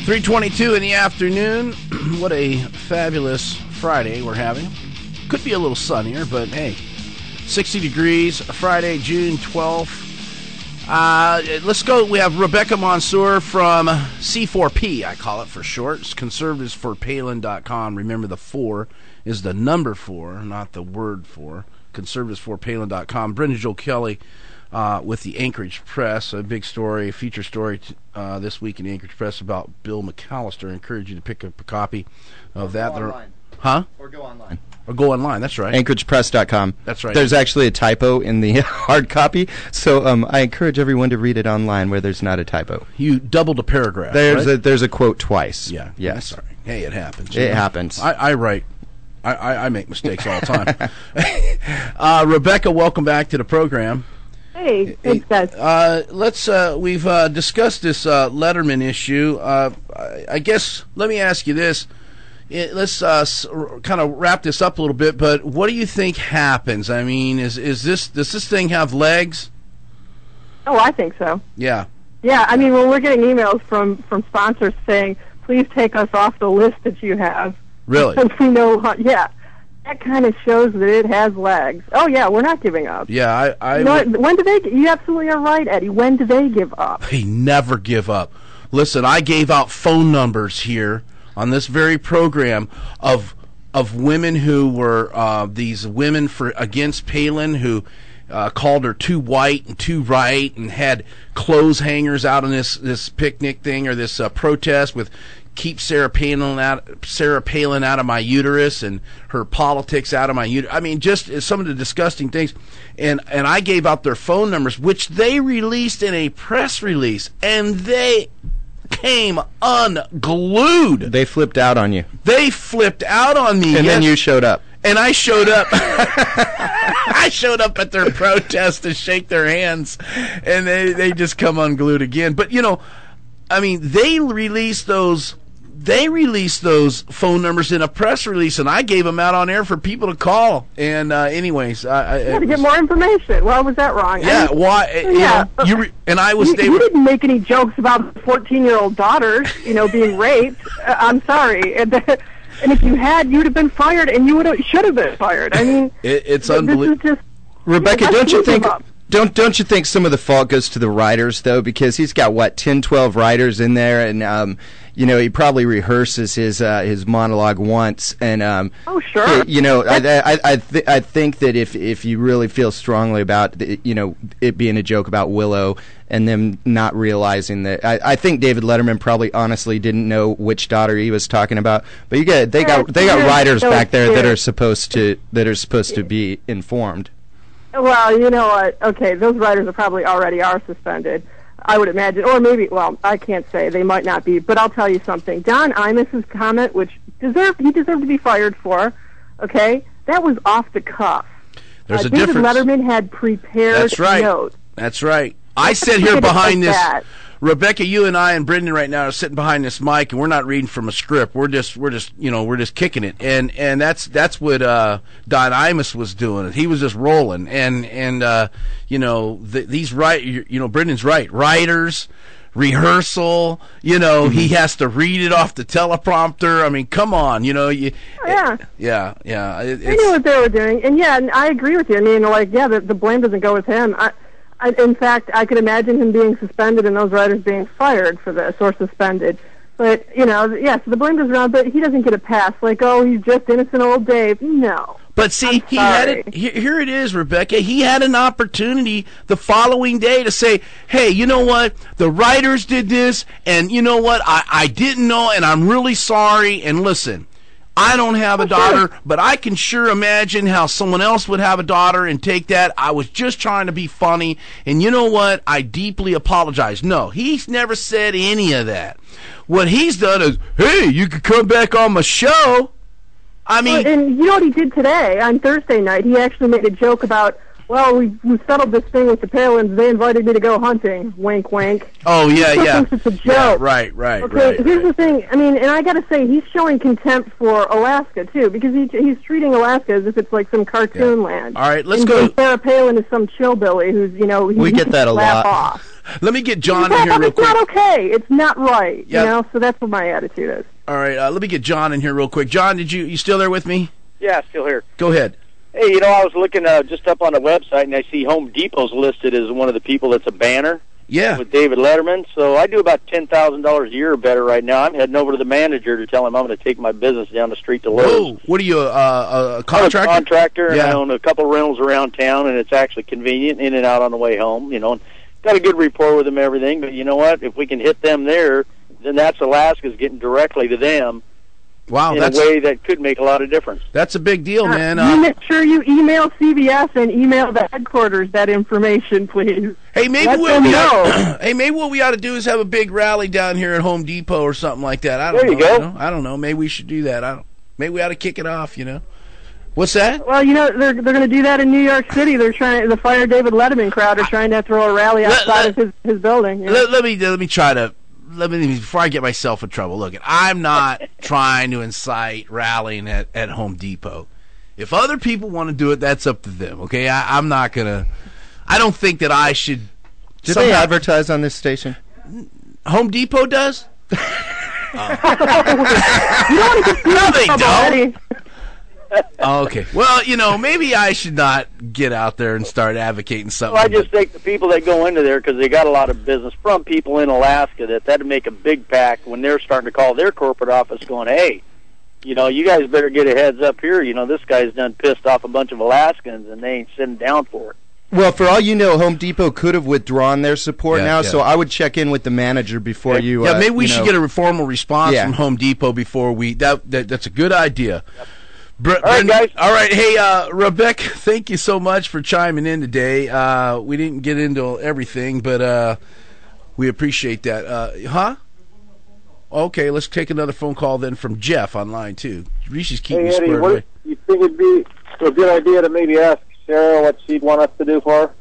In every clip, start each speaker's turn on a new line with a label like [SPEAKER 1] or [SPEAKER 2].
[SPEAKER 1] 3:22 in the afternoon. What a fabulous Friday we're having. Could be a little sunnier, but hey, 60 degrees, Friday, June 12th. Let's go. We have Rebecca Mansour from C4P, I call it for short. It's conservatives4palin.com. Remember, the 4 is the number 4, not the word 4. Conservatives4palin.com. Brendan Joel Kelly with the Anchorage Press. A big story, a feature story this week in the Anchorage Press about Bill McAllister. I encourage you to pick up a copy of that.
[SPEAKER 2] Go online.
[SPEAKER 1] Huh?
[SPEAKER 2] Or go online.
[SPEAKER 1] Or go online, that's right.
[SPEAKER 3] AnchoragePress.com.
[SPEAKER 1] That's right.
[SPEAKER 3] There's actually a typo in the hard copy, so I encourage everyone to read it online where there's not a typo.
[SPEAKER 1] You doubled a paragraph,
[SPEAKER 3] There's
[SPEAKER 1] right?
[SPEAKER 3] there's a quote twice.
[SPEAKER 1] Yeah.
[SPEAKER 3] Yes.
[SPEAKER 1] Sorry. Hey, it happens.
[SPEAKER 3] It happens.
[SPEAKER 1] I write. I make mistakes all the time. Rebecca, welcome back to the program.
[SPEAKER 4] Hey, thanks, guys.
[SPEAKER 1] We've discussed this Letterman issue. I guess, let me ask you this. Let's kind of wrap this up a little bit, but what do you think happens? I mean, does this thing have legs?
[SPEAKER 4] Oh, I think so.
[SPEAKER 1] Yeah.
[SPEAKER 4] Yeah, I mean, when we're getting emails from sponsors saying, please take us off the list that you have.
[SPEAKER 1] Really?
[SPEAKER 4] Since we know, yeah. That kind of shows that it has legs. Oh, yeah, we're not giving up.
[SPEAKER 1] Yeah,
[SPEAKER 4] you know what? When do they? You absolutely are right, Eddie. When do they give up?
[SPEAKER 1] They never give up. Listen, I gave out phone numbers here on this very program of women who were these women against Palin who called her too white and too right and had clothes hangers out on this picnic thing or this protest with keep Sarah Palin out of my uterus and her politics out of my uterus. I mean, just some of the disgusting things. And I gave out their phone numbers, which they released in a press release, and they came unglued.
[SPEAKER 3] They flipped out on you.
[SPEAKER 1] They flipped out on me.
[SPEAKER 3] And then you showed up.
[SPEAKER 1] And I showed up. I showed up at their protest to shake their hands, and they just come unglued again. But, you know, I mean, they released those phone numbers in a press release, and I gave them out on air for people to call. And anyways,
[SPEAKER 4] to get more information. Why was that wrong?
[SPEAKER 1] Yeah, why?
[SPEAKER 4] Yeah,
[SPEAKER 1] you
[SPEAKER 4] didn't make any jokes about 14-year-old daughters, being raped. I'm sorry. And if you had, you'd have been fired, and you should have been fired. I mean,
[SPEAKER 1] it's unbelievable.
[SPEAKER 3] Rebecca, don't you think? Don't you think some of the fault goes to the writers, though? Because he's got, 10, 12 writers in there, and, he probably rehearses his monologue once. And,
[SPEAKER 4] oh, sure.
[SPEAKER 3] I think that if you really feel strongly about, it being a joke about Willow and them not realizing that, I think David Letterman probably honestly didn't know which daughter he was talking about. But they got writers back there that are supposed to be informed.
[SPEAKER 4] Well, you know what? Okay, those writers probably already are suspended, I would imagine. Or maybe, well, I can't say. They might not be. But I'll tell you something. Don Imus's comment, which he deserved to be fired for, okay, that was off the cuff.
[SPEAKER 1] There's a
[SPEAKER 4] David
[SPEAKER 1] difference.
[SPEAKER 4] Letterman had prepared
[SPEAKER 1] That's right.
[SPEAKER 4] notes.
[SPEAKER 1] That's right. I sit here behind this. Rebecca, you and I and Brendan right now are sitting behind this mic, and we're not reading from a script. We're just kicking it, and that's what Don Imus was doing. He was just rolling, and these Brendan's right. Writers, rehearsal, he has to read it off the teleprompter. I mean, come on,
[SPEAKER 4] Yeah.
[SPEAKER 1] They
[SPEAKER 4] knew what they were doing, and I agree with you. I mean, the blame doesn't go with him. In fact, I could imagine him being suspended and those writers being fired for this or suspended. But, so the blame goes around, but he doesn't get a pass. Like, oh, he's just innocent old Dave. No.
[SPEAKER 1] But see, he had it. Here it is, Rebecca. He had an opportunity the following day to say, hey, you know what? The writers did this, and you know what? I didn't know, and I'm really sorry. And listen, I don't have a daughter, but I can sure imagine how someone else would have a daughter and take that. I was just trying to be funny, and you know what? I deeply apologize. No, he's never said any of that. What he's done is, hey, you could come back on my show. I mean,
[SPEAKER 4] and you know what he did today on Thursday night? He actually made a joke about, well, we settled this thing with the Palins. They invited me to go hunting. Wink, wink.
[SPEAKER 1] Oh, yeah.
[SPEAKER 4] Thinks it's a joke.
[SPEAKER 1] Yeah, right.
[SPEAKER 4] Okay, here's the thing. I mean, and I got to say, he's showing contempt for Alaska, too, because he's treating Alaska as if it's like some cartoon land.
[SPEAKER 1] All right, let's go.
[SPEAKER 4] And Sarah Palin is some chillbilly who's,
[SPEAKER 3] we get that a lot.
[SPEAKER 4] Off.
[SPEAKER 1] Let me get John in here real
[SPEAKER 4] It's
[SPEAKER 1] quick.
[SPEAKER 4] not okay. It's not right.
[SPEAKER 1] Yeah.
[SPEAKER 4] You know, so that's what my attitude is.
[SPEAKER 1] All right, let me get John in here real quick. John, you still there with me?
[SPEAKER 2] Yeah, still here.
[SPEAKER 1] Go ahead.
[SPEAKER 2] Hey, you know, I was looking just up on the website, and I see Home Depot's listed as one of the people that's a banner
[SPEAKER 1] Yeah.
[SPEAKER 2] with David Letterman. So I do about $10,000 a year or better right now. I'm heading over to the manager to tell him I'm going to take my business down the street to Lowe's.
[SPEAKER 1] Whoa, what are you, a contractor?
[SPEAKER 2] I'm a contractor, and
[SPEAKER 1] Yeah.
[SPEAKER 2] I own a couple rentals around town, and it's actually convenient, in and out on the way home, you know. And got a good rapport with them and everything, but you know what? If we can hit them there, then that's Alaska's getting directly to them.
[SPEAKER 1] Wow,
[SPEAKER 2] in a way that could make a lot of difference.
[SPEAKER 1] That's a big deal, man.
[SPEAKER 4] You make sure you email CVS and email the headquarters that information, please.
[SPEAKER 1] Hey, maybe
[SPEAKER 4] Let
[SPEAKER 1] what
[SPEAKER 4] them
[SPEAKER 1] we
[SPEAKER 4] know.
[SPEAKER 1] maybe what we ought to do is have a big rally down here at Home Depot or something like that. I don't
[SPEAKER 2] There you
[SPEAKER 1] know.
[SPEAKER 2] go.
[SPEAKER 1] I don't know. Maybe we should do that. Maybe we ought to kick it off. You know, what's that?
[SPEAKER 4] Well, you know, they're going to do that in New York City. They're trying. The Fire David Letterman crowd are trying to throw a rally outside of his building. You know?
[SPEAKER 1] Let me try to. Before I get myself in trouble, look, I'm not trying to incite rallying at Home Depot. If other people want to do it, that's up to them, okay? I'm not going to. I don't think that I should.
[SPEAKER 3] Do they advertise on this station?
[SPEAKER 1] Home Depot does?
[SPEAKER 4] You don't want to get
[SPEAKER 1] No, they don't.
[SPEAKER 4] already.
[SPEAKER 1] Oh, okay. Well, you know, maybe I should not get out there and start advocating something.
[SPEAKER 2] Well, I just think the people that go into there, because they got a lot of business from people in Alaska, that'd make a big pack when they're starting to call their corporate office going, hey, you know, you guys better get a heads up here. You know, this guy's done pissed off a bunch of Alaskans, and they ain't sitting down for it.
[SPEAKER 3] Well, for all you know, Home Depot could have withdrawn their support
[SPEAKER 1] Yeah,
[SPEAKER 3] now,
[SPEAKER 1] yeah.
[SPEAKER 3] so I would check in with the manager before you.
[SPEAKER 1] Yeah, maybe we
[SPEAKER 3] you
[SPEAKER 1] should
[SPEAKER 3] know.
[SPEAKER 1] get a formal response
[SPEAKER 3] Yeah.
[SPEAKER 1] from Home Depot before we. That's a good idea.
[SPEAKER 2] Yep.
[SPEAKER 1] All
[SPEAKER 2] right, guys.
[SPEAKER 1] All right, hey, Rebecca, thank you so much for chiming in today. We didn't get into everything, but we appreciate that. Huh? Okay, let's take another phone call then from Jeff on line 2. Reese's keeping me
[SPEAKER 5] Hey, Eddie,
[SPEAKER 1] squared
[SPEAKER 5] what
[SPEAKER 1] away.
[SPEAKER 5] you think it'd be a good idea to maybe ask Sarah what she'd want us to do for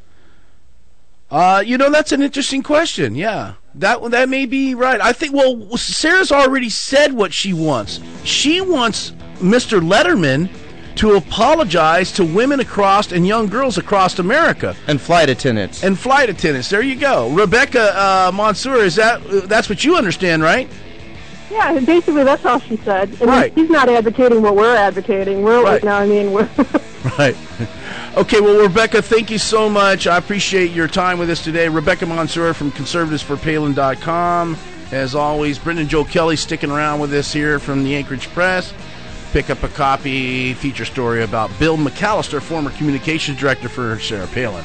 [SPEAKER 5] her?
[SPEAKER 1] You know, that's an interesting question. Yeah, that may be right. I think. Well, Sarah's already said what she wants. She wants Mr. Letterman to apologize to women across and young girls across America
[SPEAKER 3] And flight attendants.
[SPEAKER 1] and flight attendants. There you go, Rebecca Mansour. Is that's what you understand, right?
[SPEAKER 4] Yeah, basically that's all she said. And
[SPEAKER 1] Right.
[SPEAKER 4] She's not advocating what we're advocating. We're
[SPEAKER 1] Right.
[SPEAKER 4] no, I mean we're.
[SPEAKER 1] Right. Okay, well, Rebecca, thank you so much. I appreciate your time with us today. Rebecca Mansour from conservativesforpalin.com. As always, Brendan Joe Kelly sticking around with us here from the Anchorage Press. Pick up a copy, feature story about Bill McAllister, former communications director for Sarah Palin.